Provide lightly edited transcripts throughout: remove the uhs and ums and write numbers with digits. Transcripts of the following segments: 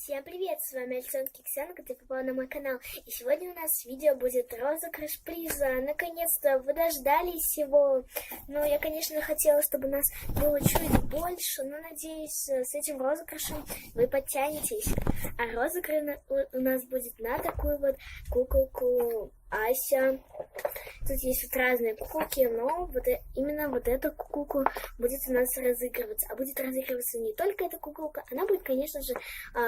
Всем привет, с вами Александр Киксенко, ты попал на мой канал. И сегодня у нас видео будет розыгрыш приза. Наконец-то вы дождались его. Ну, я, конечно, хотела, чтобы нас было чуть больше, но надеюсь, с этим розыгрышем вы подтянетесь. А розыгрыш у нас будет на такую вот куколку Ася. Тут есть вот разные куколки, но именно вот эта куколка будет у нас разыгрываться. А будет разыгрываться не только эта куколка, она будет, конечно же,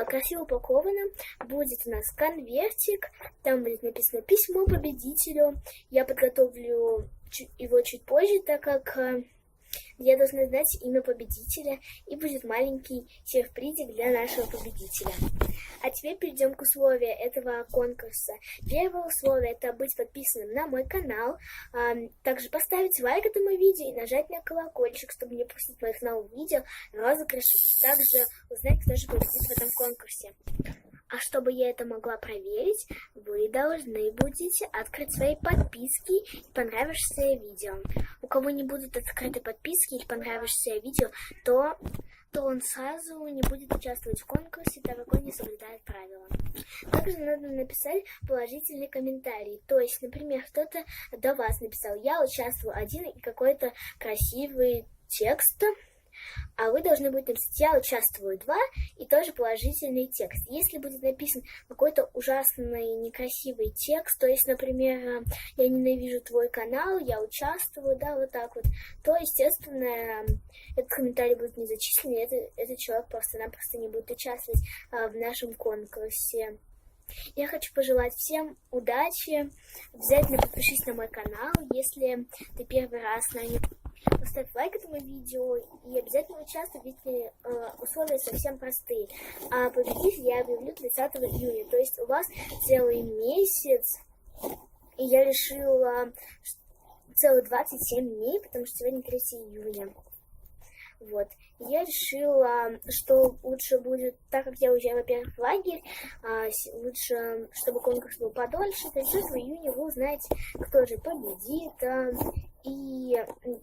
красиво упакована. Будет у нас конвертик, там будет написано письмо победителю. Я подготовлю его чуть позже, так как я должна знать имя победителя, и будет маленький сюрпризик для нашего победителя. А теперь перейдем к условиям этого конкурса. Первое условие — это быть подписанным на мой канал, также поставить лайк этому видео и нажать на колокольчик, чтобы не пропустить моих новых видео, розыгрышей, и также узнать, кто же победит в этом конкурсе. А чтобы я это могла проверить, вы должны будете открыть свои подписки и понравившееся видео. У кого не будут открыты подписки или понравившееся видео, то он сразу не будет участвовать в конкурсе, так как он не соблюдает правила. Также надо написать положительный комментарий. То есть, например, кто-то до вас написал: я участвую один, и какой-то красивый текст. А вы должны будете написать: я участвую 2, и тоже положительный текст. Если будет написан какой-то ужасный, некрасивый текст, то есть, например, я ненавижу твой канал, я участвую, да, вот так вот, то, естественно, этот комментарий будет не зачислен, и этот человек просто-напросто не будет участвовать в нашем конкурсе. Я хочу пожелать всем удачи. Обязательно подпишись на мой канал, если ты первый раз на нем. Поставь лайк этому видео и обязательно участвуй, ведь условия совсем простые. А победитель я объявлю 30 июня, то есть у вас целый месяц. И я решила целых 27 дней, потому что сегодня 3 июня. Вот. Я решила, что лучше будет, так как я уезжаю, во-первых, в лагерь, лучше, чтобы конкурс был подольше. То есть в июне вы узнаете, кто же победит. И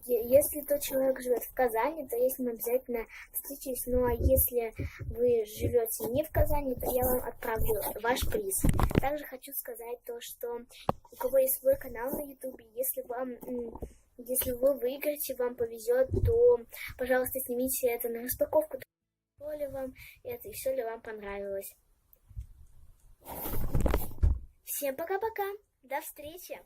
если тот человек живет в Казани, то я с ним обязательно встречусь. Ну а если вы живете не в Казани, то я вам отправлю ваш приз. Также хочу сказать то, что у кого есть свой канал на YouTube, если вы выиграете, вам повезет, то, пожалуйста, снимите это на распаковку, то ли вам это и все ли вам понравилось. Всем пока-пока, до встречи!